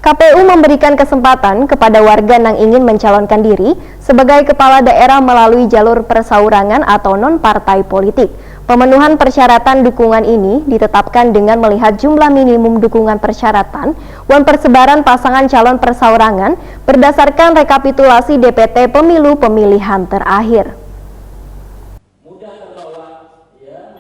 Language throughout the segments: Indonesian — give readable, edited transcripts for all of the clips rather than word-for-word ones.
KPU memberikan kesempatan kepada warga yang ingin mencalonkan diri sebagai kepala daerah melalui jalur persaurangan atau non-partai politik. Pemenuhan persyaratan dukungan ini ditetapkan dengan melihat jumlah minimum dukungan persyaratan dan persebaran pasangan calon persaurangan berdasarkan rekapitulasi DPT pemilu pemilihan terakhir.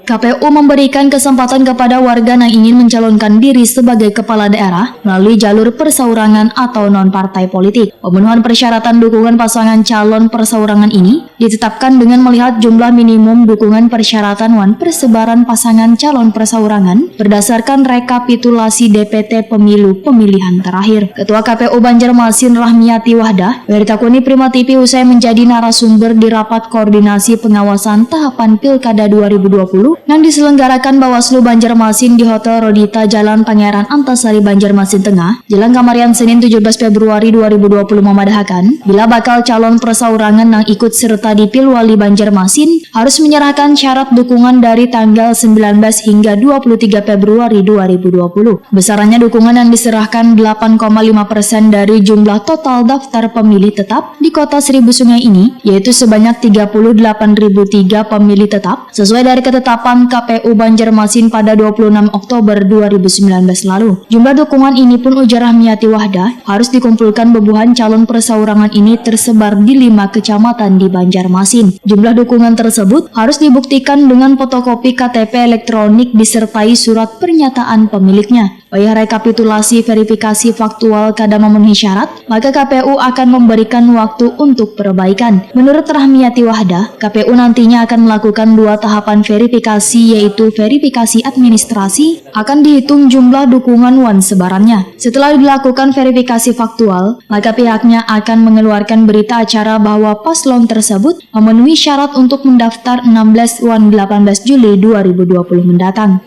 KPU memberikan kesempatan kepada warga yang ingin mencalonkan diri sebagai kepala daerah melalui jalur persaurangan atau non-partai politik. Pemenuhan persyaratan dukungan pasangan calon persaurangan ini ditetapkan dengan melihat jumlah minimum dukungan persyaratan dan persebaran pasangan calon persaurangan berdasarkan rekapitulasi DPT pemilu pemilihan terakhir. Ketua KPU Banjarmasin Rahmiati Wahdah bertakuni Prima TV usai menjadi narasumber di rapat koordinasi pengawasan tahapan Pilkada 2020 yang diselenggarakan Bawaslu Banjarmasin di Hotel Rodita Jalan Pangeran Antasari Banjarmasin Tengah, Jelang Kamarian Senin 17 Februari 2020 memadahkan bila bakal calon persaurangan yang ikut serta di Pilwali Banjarmasin harus menyerahkan syarat dukungan dari tanggal 19 hingga 23 Februari 2020. Besarannya dukungan yang diserahkan 8,5% dari jumlah total daftar pemilih tetap di Kota Seribu Sungai ini, yaitu sebanyak 38.003 pemilih tetap sesuai dari ketetapan KPU Banjarmasin pada 26 Oktober 2019 lalu. Jumlah dukungan ini pun ujar Rahmiati Wahdah harus dikumpulkan bebuhan calon persaurangan ini tersebar di 5 kecamatan di Banjarmasin. Jumlah dukungan tersebut harus dibuktikan dengan fotokopi KTP elektronik disertai surat pernyataan pemiliknya. Payah rekapitulasi verifikasi faktual kada memenuhi syarat, maka KPU akan memberikan waktu untuk perbaikan. Menurut Rahmiati Wahdah, KPU nantinya akan melakukan 2 tahapan verifikasi, yaitu verifikasi administrasi, akan dihitung jumlah dukungan wan sebarannya. Setelah dilakukan verifikasi faktual, maka pihaknya akan mengeluarkan berita acara bahwa paslon tersebut memenuhi syarat untuk mendaftar 16 wan 18 Juli 2020 mendatang.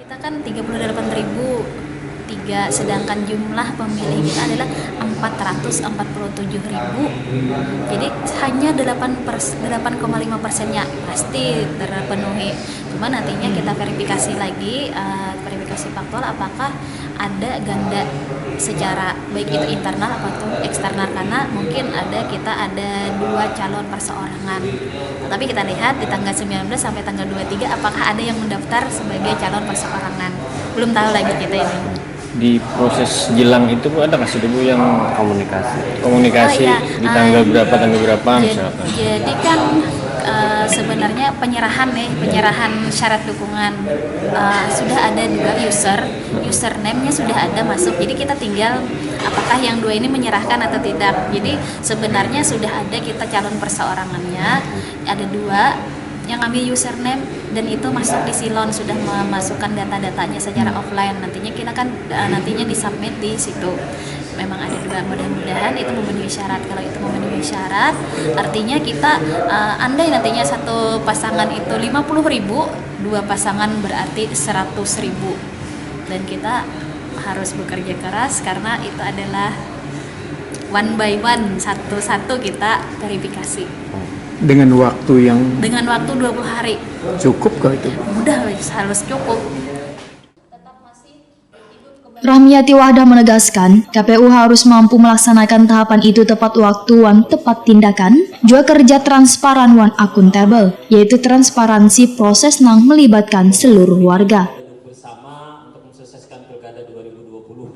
Kita kan 38.003, sedangkan jumlah pemilih kita adalah 447.000. Jadi hanya 8,5%-nya pasti terpenuhi. Cuma nantinya kita verifikasi lagi, verifikasi faktual apakah ada ganda secara baik itu internal atau eksternal, karena mungkin kita ada 2 calon perseorangan. Tapi kita lihat di tanggal 19 sampai tanggal 23 apakah ada yang mendaftar sebagai calon perseorangan. Belum tahu lagi kita ini. Di proses jelang itu Bu, ada nggak sih Bu yang komunikasi Oh, iya. di tanggal berapa misalkan? Jadi kan sebenarnya penyerahan syarat dukungan sudah ada 2 username-nya sudah ada masuk. Jadi kita tinggal apakah yang 2 ini menyerahkan atau tidak. Jadi sebenarnya sudah ada kita calon perseorangannya, ada 2 yang ambil username dan itu masuk di Silon, sudah memasukkan data-datanya secara offline. Nantinya kita kan nantinya disubmit di situ. Memang ada 2, mudah-mudahan itu memenuhi syarat. Kalau itu memenuhi syarat, artinya kita andai nantinya satu pasangan itu 50.000, 2 pasangan berarti 100.000. Dan kita harus bekerja keras karena itu adalah one by one, satu-satu kita verifikasi. Dengan waktu 20 hari. cukup kah itu? Mudah, harus cukup. Rahmiati Wahdah menegaskan, KPU harus mampu melaksanakan tahapan itu tepat waktu dan tepat tindakan, juga kerja transparan dan akuntabel, yaitu transparansi proses yang melibatkan seluruh warga. Bersama untuk mensukseskan Pilkada 2020.